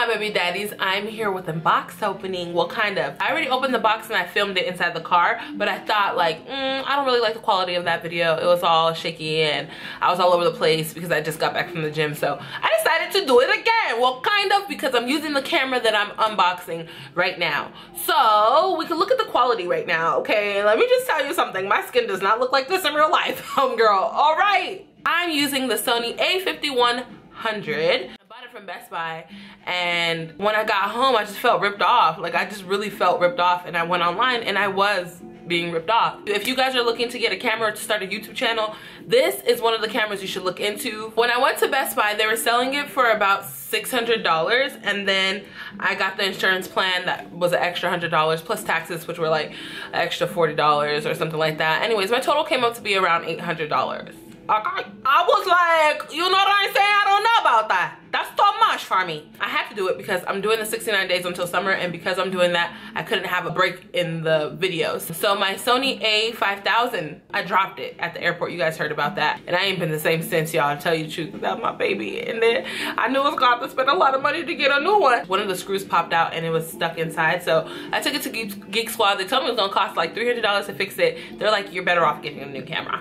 my baby daddies, I'm here with a box opening. Well, kind of. I already opened the box and I filmed it inside the car, but I thought like, I don't really like the quality of that video. It was all shaky and I was all over the place because I just got back from the gym, so I decided to do it again. Well, kind of, because I'm using the camera that I'm unboxing right now. So we can look at the quality right now, okay? Let me just tell you something. My skin does not look like this in real life, homegirl. All right. I'm using the Sony a5100. From Best Buy, and when I got home I just felt ripped off. Like, I just really felt ripped off, and I went online and I was being ripped off. If you guys are looking to get a camera to start a YouTube channel, this is one of the cameras you should look into. When I went to Best Buy, they were selling it for about $600, and then I got the insurance plan that was an extra $100 plus taxes, which were like an extra $40 or something like that. Anyways, my total came up to be around $800. I was like, you know what I'm saying? I don't know about that. That's too much for me. I have to do it because I'm doing the 69 days until summer, and because I'm doing that, I couldn't have a break in the videos. So my Sony a5000, I dropped it at the airport. You guys heard about that. And I ain't been the same since, y'all. To tell you the truth, that was my baby. And then I knew I was gonna have to spend a lot of money to get a new one. One of the screws popped out and it was stuck inside. So I took it to Geek Squad. They told me it was gonna cost like $300 to fix it. They're like, you're better off getting a new camera.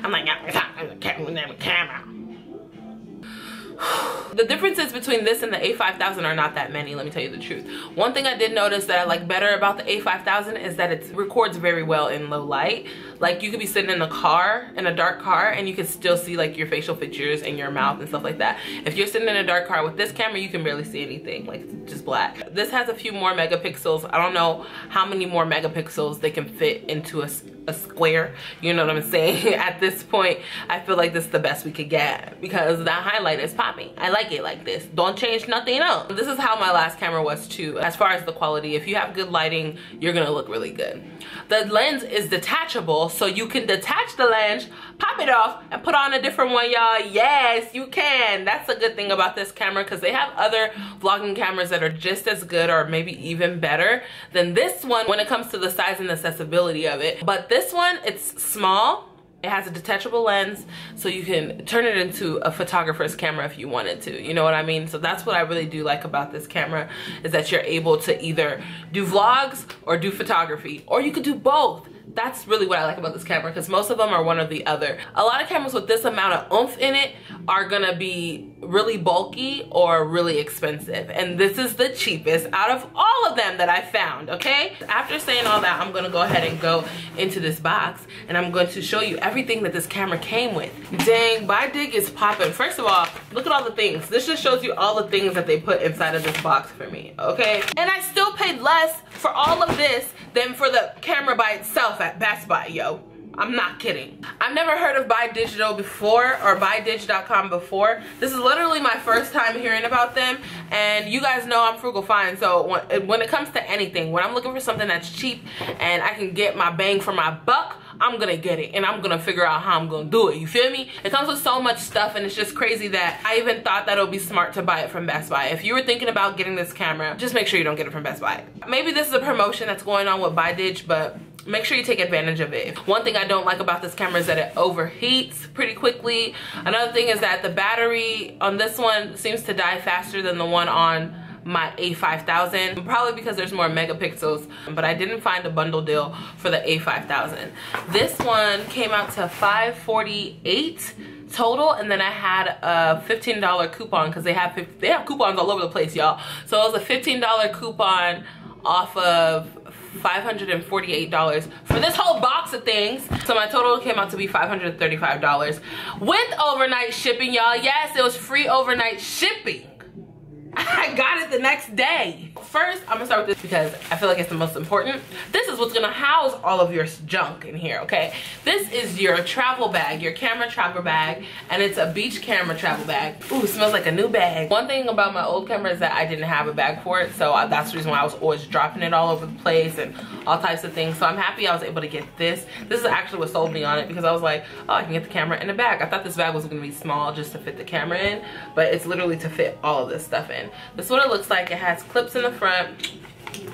I'm like, camera. The differences between this and the a5000 are not that many, let me tell you the truth. One thing I did notice that I like better about the a5000 is that it records very well in low light. Like, you could be sitting in a car, in a dark car, and you can still see like your facial features and your mouth and stuff like that. If you're sitting in a dark car with this camera, you can barely see anything, like it's just black. This has a few more megapixels. I don't know how many more megapixels they can fit into a square, you know what I'm saying? At this point, I feel like this is the best we could get because that highlight is popping. I like it like this. Don't change nothing else. This is how my last camera was too, as far as the quality. If you have good lighting, you're gonna look really good. The lens is detachable, so you can detach the lens, pop it off, and put on a different one, y'all. Yes, you can. That's a good thing about this camera, because they have other vlogging cameras that are just as good or maybe even better than this one when it comes to the size and accessibility of it. But this one, it's small. It has a detachable lens, so you can turn it into a photographer's camera if you wanted to. You know what I mean? So that's what I really do like about this camera, is that you're able to either do vlogs or do photography, or you could do both. That's really what I like about this camera, because most of them are one or the other. A lot of cameras with this amount of oomph in it are gonna be really bulky or really expensive, and this is the cheapest out of all of them that I found, okay? After saying all that, I'm gonna go ahead and go into this box, and I'm going to show you everything that this camera came with. Dang, Dig is popping. First of all, look at all the things. This just shows you all the things that they put inside of this box for me, okay? And I still paid less for all of this than for the camera by itself at Best Buy, yo. I'm not kidding. I've never heard of Buy Digital before, or buydig.com before. This is literally my first time hearing about them, and you guys know I'm frugal fine, so when it comes to anything, when I'm looking for something that's cheap and I can get my bang for my buck, I'm gonna get it, and I'm gonna figure out how I'm gonna do it, you feel me? It comes with so much stuff, and it's just crazy that I even thought that it would be smart to buy it from Best Buy. If you were thinking about getting this camera, just make sure you don't get it from Best Buy. Maybe this is a promotion that's going on with BuyDig, but make sure you take advantage of it. One thing I don't like about this camera is that it overheats pretty quickly. Another thing is that the battery on this one seems to die faster than the one on my a5000, probably because there's more megapixels, but I didn't find a bundle deal for the a5000. This one came out to $548 total, and then I had a $15 coupon, because they have coupons all over the place, y'all. So it was a $15 coupon off of $548 for this whole box of things. So my total came out to be $535 with overnight shipping, y'all. Yes, it was free overnight shipping. I got it the next day. First, I'm gonna start with this because I feel like it's the most important. This is what's gonna house all of your junk in here, okay? This is your travel bag, your camera travel bag, and it's a beach camera travel bag. Ooh, it smells like a new bag. One thing about my old camera is that I didn't have a bag for it, so that's the reason why I was always dropping it all over the place and all types of things. So I'm happy I was able to get this. This is actually what sold me on it, because I was like, oh, I can get the camera in a bag. I thought this bag was gonna be small just to fit the camera in, but it's literally to fit all of this stuff in. This is what it looks like. It has clips in the front.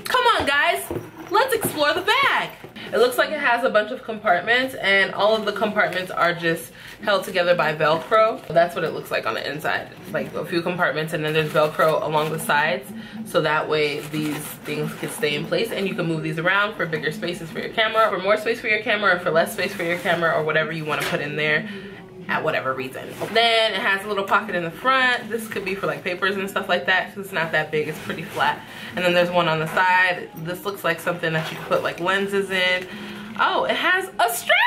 Come on, guys. let's explore the bag. It looks like it has a bunch of compartments, and all of the compartments are just held together by Velcro. That's what it looks like on the inside. Like a few compartments, and then there's Velcro along the sides, so that way these things can stay in place and you can move these around for bigger spaces for your camera, for more space for your camera, or for less space for your camera, or whatever you want to put in there at whatever reason. Then it has a little pocket in the front. This could be for like papers and stuff like that, because it's not that big, it's pretty flat. And then there's one on the side. This looks like something that you can put like lenses in. Oh, it has a strap!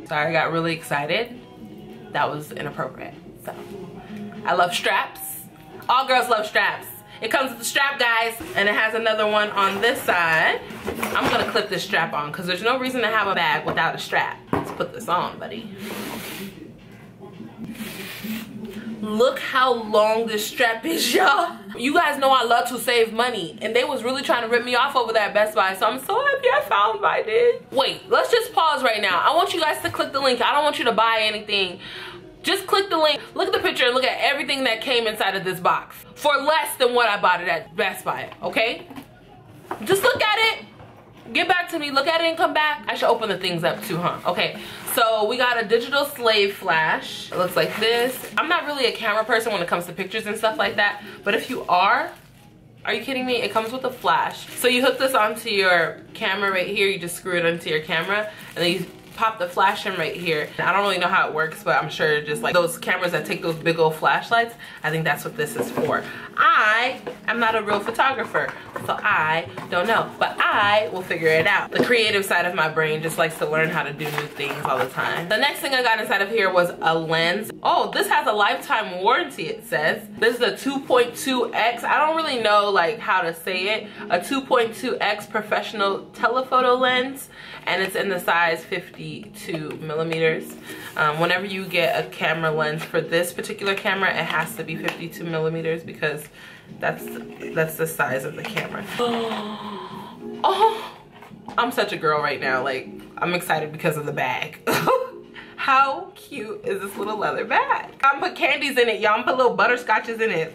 Sorry, I got really excited. That was inappropriate. So, I love straps. All girls love straps. It comes with the strap, guys, and it has another one on this side. I'm gonna clip this strap on because there's no reason to have a bag without a strap. Let's put this on, buddy. Look how long this strap is, y'all. You guys know I love to save money, and they was really trying to rip me off over that at Best Buy, so I'm so happy I found what I did. Wait, let's just pause right now. I want you guys to click the link. I don't want you to buy anything. Just click the link, look at the picture, and look at everything that came inside of this box for less than what I bought it at Best Buy, okay? Just look at it, get back to me, look at it and come back. I should open the things up too, huh? Okay, so we got a digital slave flash. It looks like this. I'm not really a camera person when it comes to pictures and stuff like that, but if you are you kidding me? It comes with a flash. So you hook this onto your camera right here, you just screw it onto your camera, and then you pop the flash in right here. I don't really know how it works, but I'm sure just like those cameras that take those big old flashlights, I think that's what this is for. I am not a real photographer, so I don't know, but I will figure it out. The creative side of my brain just likes to learn how to do new things all the time. The next thing I got inside of here was a lens. Oh, this has a lifetime warranty, it says. This is a 2.2x. I don't really know like how to say it. A 2.2x professional telephoto lens, and it's in the size 52 millimeters. Whenever you get a camera lens for this particular camera, it has to be 52 millimeters because that's the size of the camera. Oh, I'm such a girl right now. Like, I'm excited because of the bag. How cute is this little leather bag? I put candies in it, y'all. I put little butterscotches in it.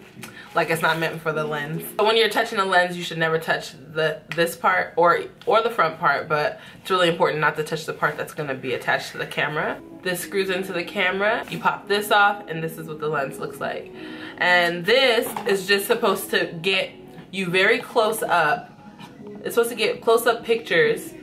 Like it's not meant for the lens. But when you're touching a lens, you should never touch this part or the front part, but it's really important not to touch the part that's gonna be attached to the camera. This screws into the camera. You pop this off, and this is what the lens looks like. And this is just supposed to get you very close up. It's supposed to get close-up pictures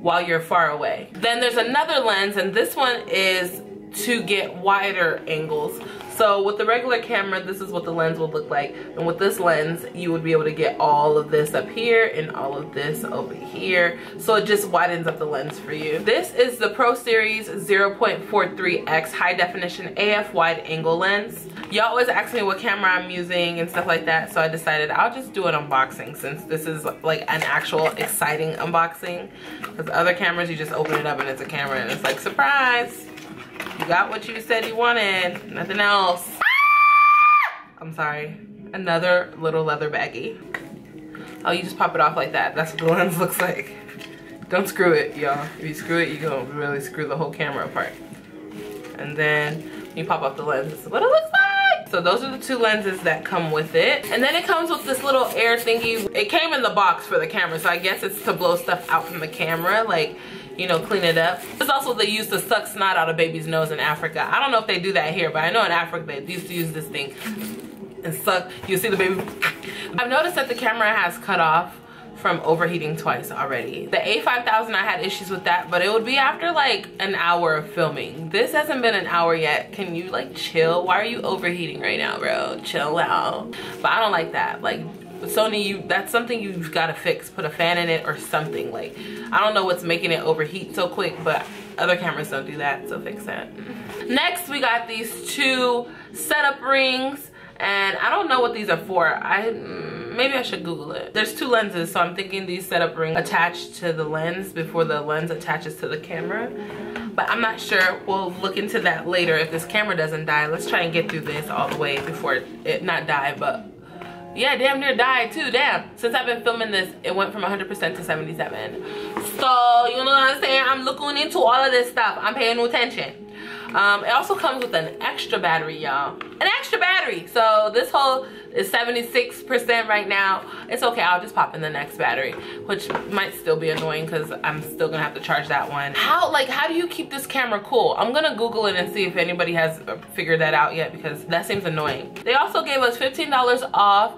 while you're far away. Then there's another lens, and this one is to get wider angles. So with the regular camera, this is what the lens would look like. And with this lens, you would be able to get all of this up here and all of this over here. So it just widens up the lens for you. This is the Pro Series 0.43x high definition AF wide angle lens. Y'all always ask me what camera I'm using and stuff like that. So I decided I'll just do an unboxing since this is like an actual exciting unboxing. Because other cameras, you just open it up and it's a camera and it's like, surprise. You got what you said you wanted, nothing else. I'm sorry, another little leather baggie. Oh, you just pop it off like that. That's what the lens looks like. Don't screw it, y'all. If you screw it, you're gonna really screw the whole camera apart. And then you pop off the lens, this is what it looks like. So those are the two lenses that come with it. And then it comes with this little air thingy. It came in the box for the camera, so I guess it's to blow stuff out from the camera, like, you know, clean it up. This is also what they used to suck snot out of baby's nose in Africa. I don't know if they do that here, but I know in Africa they used to use this thing and suck. You see the baby. I've noticed that the camera has cut off from overheating twice already. The A5000, I had issues with that, but it would be after like an hour of filming. This hasn't been an hour yet. Can you like chill? Why are you overheating right now, bro? Chill out. But I don't like that. Like, Sony, that's something you've got to fix. Put a fan in it or something. Like, I don't know what's making it overheat so quick, but other cameras don't do that, so fix that. Next, we got these two setup rings, and I don't know what these are for. Maybe I should Google it. There's two lenses, so I'm thinking these setup rings attach to the lens before the lens attaches to the camera. But I'm not sure. We'll look into that later if this camera doesn't die. Let's try and get through this all the way before it not die, but yeah, damn near died too, damn. Since I've been filming this, it went from 100% to 77. So, you know what I'm saying? I'm looking into all of this stuff. I'm paying no attention. It also comes with an extra battery, y'all. An extra battery. battery. So this whole is 76% right now. It's okay, I'll just pop in the next battery, which might still be annoying because I'm still gonna have to charge that one. How do you keep this camera cool? I'm gonna Google it and see if anybody has figured that out yet, because that seems annoying. They also gave us $15 off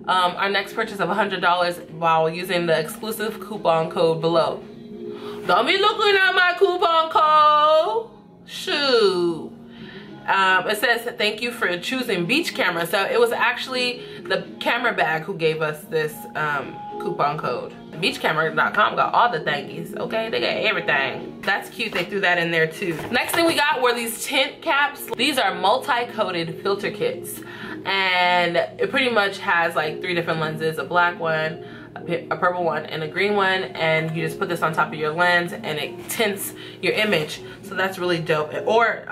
our next purchase of $100 while using the exclusive coupon code below. Don't be looking at my coupon code. Shoot. It says thank you for choosing beach camera. So it was actually the camera bag who gave us this coupon code. Beachcamera.com got all the thangies, okay? They got everything. That's cute, they threw that in there too. Next thing we got were these tint caps. These are multi-coated filter kits. And it pretty much has like 3 different lenses, a black one, a purple one, and a green one, and you just put this on top of your lens and it tints your image. So that's really dope. Or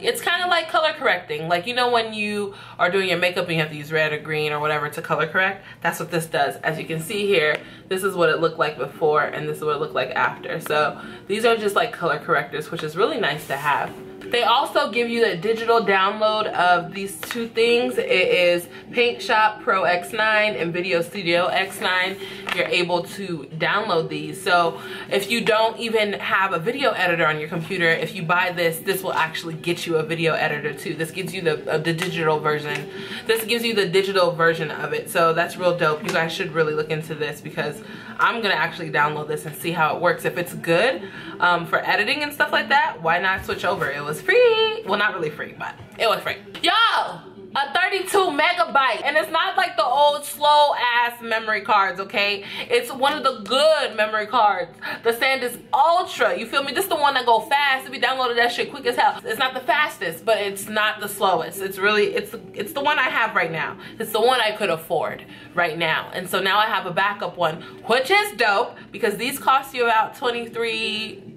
it's kind of like color correcting, like, you know, when you are doing your makeup and you have to use red or green or whatever to color correct. That's what this does. As you can see here, this is what it looked like before and this is what it looked like after. So these are just like color correctors, which is really nice to have. They also give you a digital download of these 2 things. It is Paint Shop Pro X9 and Video Studio X9. You're able to download these. So if you don't even have a video editor on your computer, if you buy this, this will actually get you a video editor too. This gives you the digital version. This gives you the digital version of it. So that's real dope. You guys should really look into this, because I'm gonna actually download this and see how it works. If it's good for editing and stuff like that, why not switch over? It was free. Well, not really free, but it was free. Yo, a 32 megabyte, and it's not like the old slow ass memory cards, okay? It's one of the good memory cards, the SanDisk Ultra. You feel me? This is the one that go fast. If you downloaded that shit quick as hell. It's not the fastest, but it's not the slowest. It's really, it's the one I have right now. It's the one I could afford right now. And so now I have a backup one, which is dope, because these cost you about $23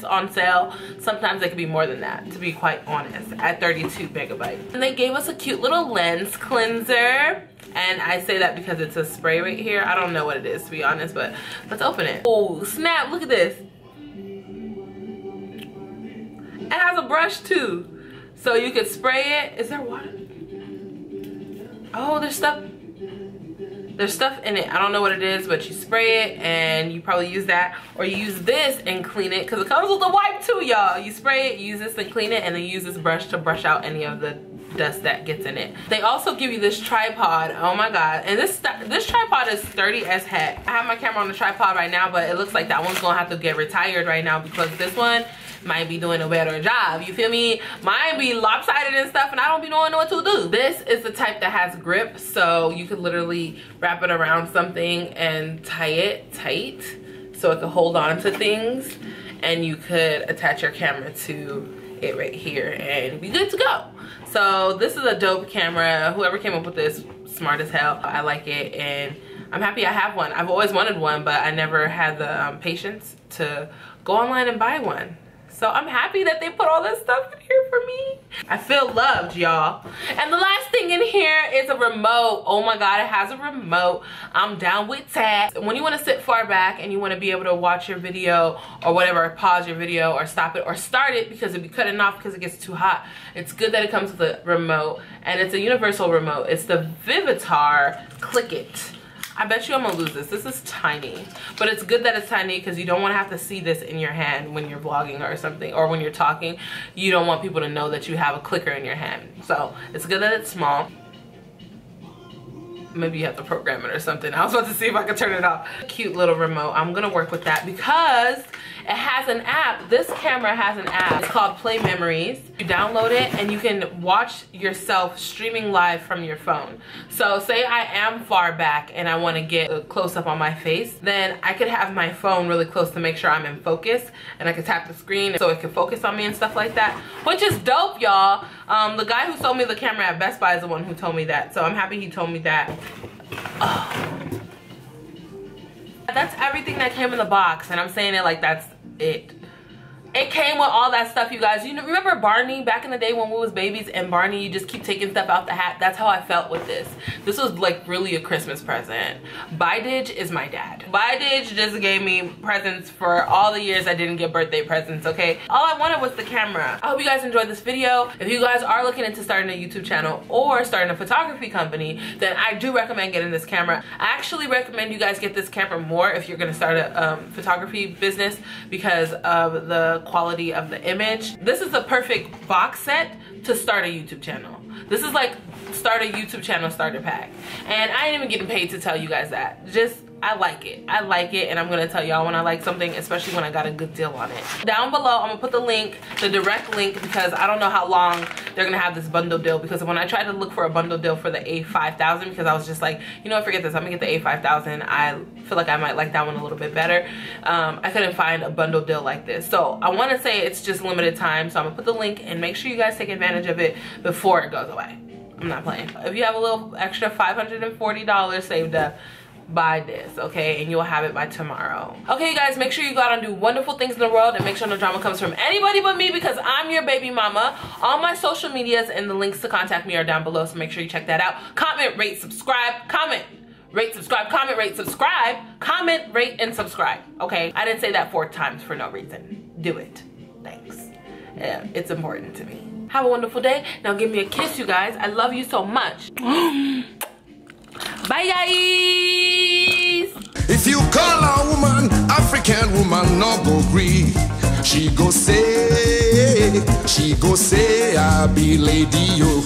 on sale. Sometimes they could be more than that, to be quite honest, at 32 megabytes. And they gave us a cute little lens cleanser, and I say that because it's a spray right here. I don't know what it is, to be honest, but let's open it. Oh snap, look at this. It has a brush too, so you could spray it. Is there water? Oh, there's stuff in it. I don't know what it is, but you spray it and you probably use that, or you use this and clean it, because it comes with a wipe too, y'all. You spray it, use this and clean it, and then use this brush to brush out any of the dust that gets in it. They also give you this tripod. Oh my god. And this tripod is sturdy as heck. I have my camera on the tripod right now, but it looks like that one's gonna have to get retired right now, because this one might be doing a better job. You feel me? Mine be lopsided and stuff, and I don't be knowing what to do. This is the type that has grip, so you could literally wrap it around something and tie it tight so it could hold on to things, and you could attach your camera to it right here and be good to go. So this is a dope camera. Whoever came up with this, smart as hell. I like it, and I'm happy I have one. I've always wanted one, but I never had the patience to go online and buy one. So I'm happy that they put all this stuff in here for me. I feel loved, y'all. And the last thing in here is a remote. Oh my god, it has a remote. I'm down with that. When you want to sit far back and you want to be able to watch your video or whatever, pause your video or stop it or start it because it'll be cutting off because it gets too hot, it's good that it comes with a remote, and it's a universal remote. It's the Vivitar Click It. I bet you I'm gonna lose this. This is tiny, but it's good that it's tiny because you don't want to have to see this in your hand when you're vlogging or something, or when you're talking. You don't want people to know that you have a clicker in your hand. So it's good that it's small. Maybe you have to program it or something. I was about to see if I could turn it off. Cute little remote. I'm gonna work with that because it has an app. This camera has an app. It's called Play Memories. You download it and you can watch yourself streaming live from your phone. So say I am far back and I want to get a close-up on my face, then I could have my phone really close to make sure I'm in focus, and I could tap the screen so it can focus on me and stuff like that, which is dope, y'all. The guy who sold me the camera at Best Buy is the one who told me that, so I'm happy he told me that. Oh. That's everything that came in the box, and I'm saying it like that's it. It came with all that stuff, you guys. You know, remember Barney back in the day when we was babies, and Barney, you just keep taking stuff out the hat? That's how I felt with this. This was like really a Christmas present. Bidage is my dad. Bidage just gave me presents for all the years I didn't get birthday presents, okay? All I wanted was the camera. I hope you guys enjoyed this video. If you guys are looking into starting a YouTube channel or starting a photography company, then I do recommend getting this camera. I actually recommend you guys get this camera more if you're gonna start a photography business because of the quality of the image. This is the perfect box set to start a YouTube channel. This is like start a YouTube channel starter pack. And I ain't even getting paid to tell you guys that. Just, I like it. I like it, and I'm gonna tell y'all when I like something, especially when I got a good deal on it. Down below, I'm gonna put the link, the direct link, because I don't know how long they're gonna have this bundle deal, because when I tried to look for a bundle deal for the A5000, because I was just like, you know, forget this, I'm gonna get the A5000. I feel like I might like that one a little bit better. I couldn't find a bundle deal like this. So I wanna say it's just limited time, so I'm gonna put the link and make sure you guys take advantage of it before it goes away. I'm not playing. If you have a little extra $540 saved up, buy this, okay, and you'll have it by tomorrow. Okay, you guys, make sure you go out and do wonderful things in the world, and make sure no drama comes from anybody but me, because I'm your baby mama. All my social medias and the links to contact me are down below, so make sure you check that out. Comment, rate, subscribe. Comment, rate, subscribe. Comment, rate, subscribe. Comment, rate, and subscribe. Okay, I didn't say that 4 times for no reason. Do it. Thanks. Yeah, it's important to me. Have a wonderful day. Now give me a kiss, you guys. I love you so much. Bye, guys. If you call a woman African woman, no go agree. She go say, I be lady yo.